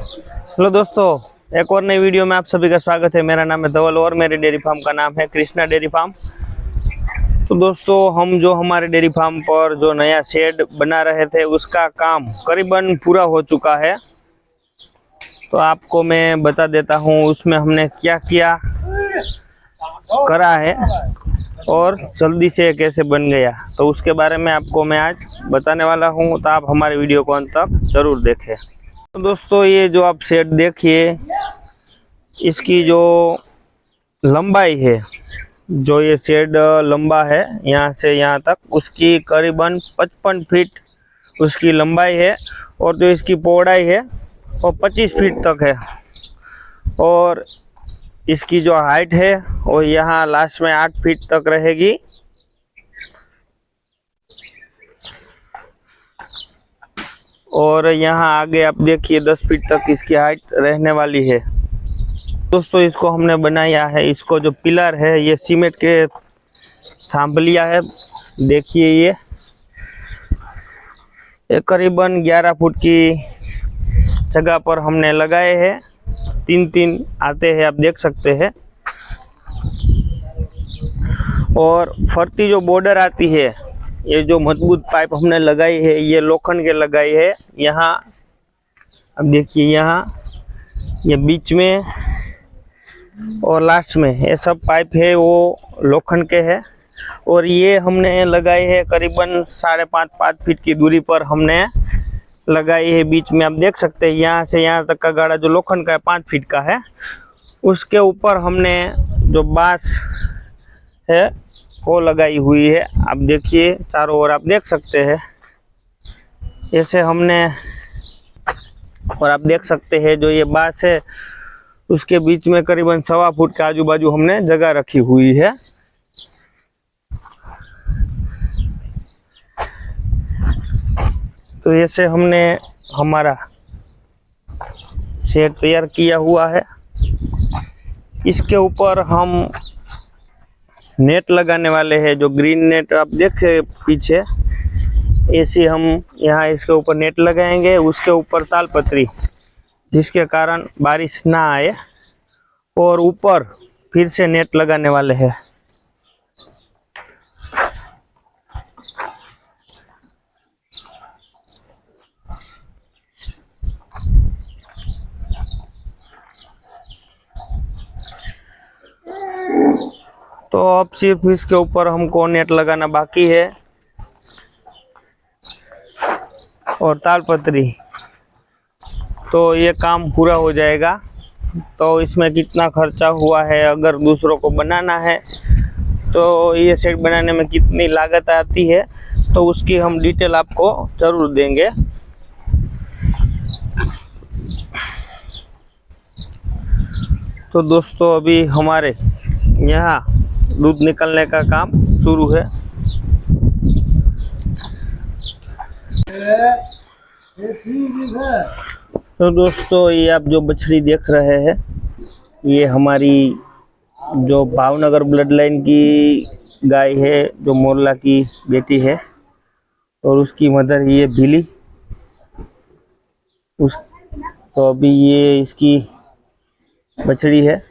Hello दोस्तों, एक और नई वीडियो में आप सभी का स्वागत है। मेरा नाम है धवल और मेरे डेयरी फार्म का नाम है कृष्णा डेयरी फार्म। तो दोस्तों, हम जो हमारे डेयरी फार्म पर जो नया शेड बना रहे थे उसका काम करीबन पूरा हो चुका है। तो आपको मैं बता देता हूँ उसमें हमने क्या क्या करा है और जल्दी से कैसे बन गया, तो उसके बारे में आपको मैं आज बताने वाला हूँ। तो आप हमारे वीडियो को अंत तक जरूर देखें। तो दोस्तों, ये जो आप शेड देखिए, इसकी जो लंबाई है, जो ये शेड लंबा है यहाँ से यहाँ तक, उसकी करीबन 55 फीट उसकी लंबाई है। और जो इसकी पौड़ाई है वो 25 फीट तक है। और इसकी जो हाइट है वो यहाँ लास्ट में 8 फीट तक रहेगी। और यहाँ आगे आप देखिए 10 फीट तक इसकी हाइट रहने वाली है। दोस्तों, इसको हमने बनाया है, इसको जो पिलर है ये सीमेंट के थांबलिया है। देखिए ये करीबन 11 फुट की जगह पर हमने लगाए हैं। 3-3 आते हैं, आप देख सकते हैं। और फरती जो बॉर्डर आती है, ये जो मजबूत पाइप हमने लगाई है ये लोखंड के लगाई है। यहाँ अब देखिए, यहाँ ये बीच में और लास्ट में ये सब पाइप है वो लोखंड के है। और ये हमने लगाई है करीबन 5.5 फीट की दूरी पर हमने लगाई है। बीच में आप देख सकते हैं, यहाँ से यहाँ तक का गाढ़ा जो लोखंड का है 5 फीट का है। उसके ऊपर हमने जो बांस है वो लगाई हुई है। आप देखिए चारों ओर, आप देख सकते हैं ऐसे हमने। और आप देख सकते हैं जो ये बांस है उसके बीच में करीबन 1.25 फुट के आजू बाजू हमने जगह रखी हुई है। तो ऐसे हमने हमारा शेड तैयार किया हुआ है। इसके ऊपर हम नेट लगाने वाले हैं, जो ग्रीन नेट आप देखे पीछे, ऐसे हम यहाँ इसके ऊपर नेट लगाएंगे। उसके ऊपर तालपत्री, जिसके कारण बारिश ना आए। और ऊपर फिर से नेट लगाने वाले हैं। तो अब सिर्फ इसके ऊपर हमको नेट लगाना बाकी है और तालपत्री, तो ये काम पूरा हो जाएगा। तो इसमें कितना खर्चा हुआ है, अगर दूसरों को बनाना है तो ये सेट बनाने में कितनी लागत आती है, तो उसकी हम डिटेल आपको जरूर देंगे। तो दोस्तों, अभी हमारे यहाँ दूध निकलने का काम शुरू है। तो दोस्तों, ये आप जो बछड़ी देख रहे हैं, ये हमारी जो भावनगर ब्लड लाइन की गाय है, जो मोरला की बेटी है। और उसकी मदर ये बिली। तो अभी ये इसकी बछड़ी है।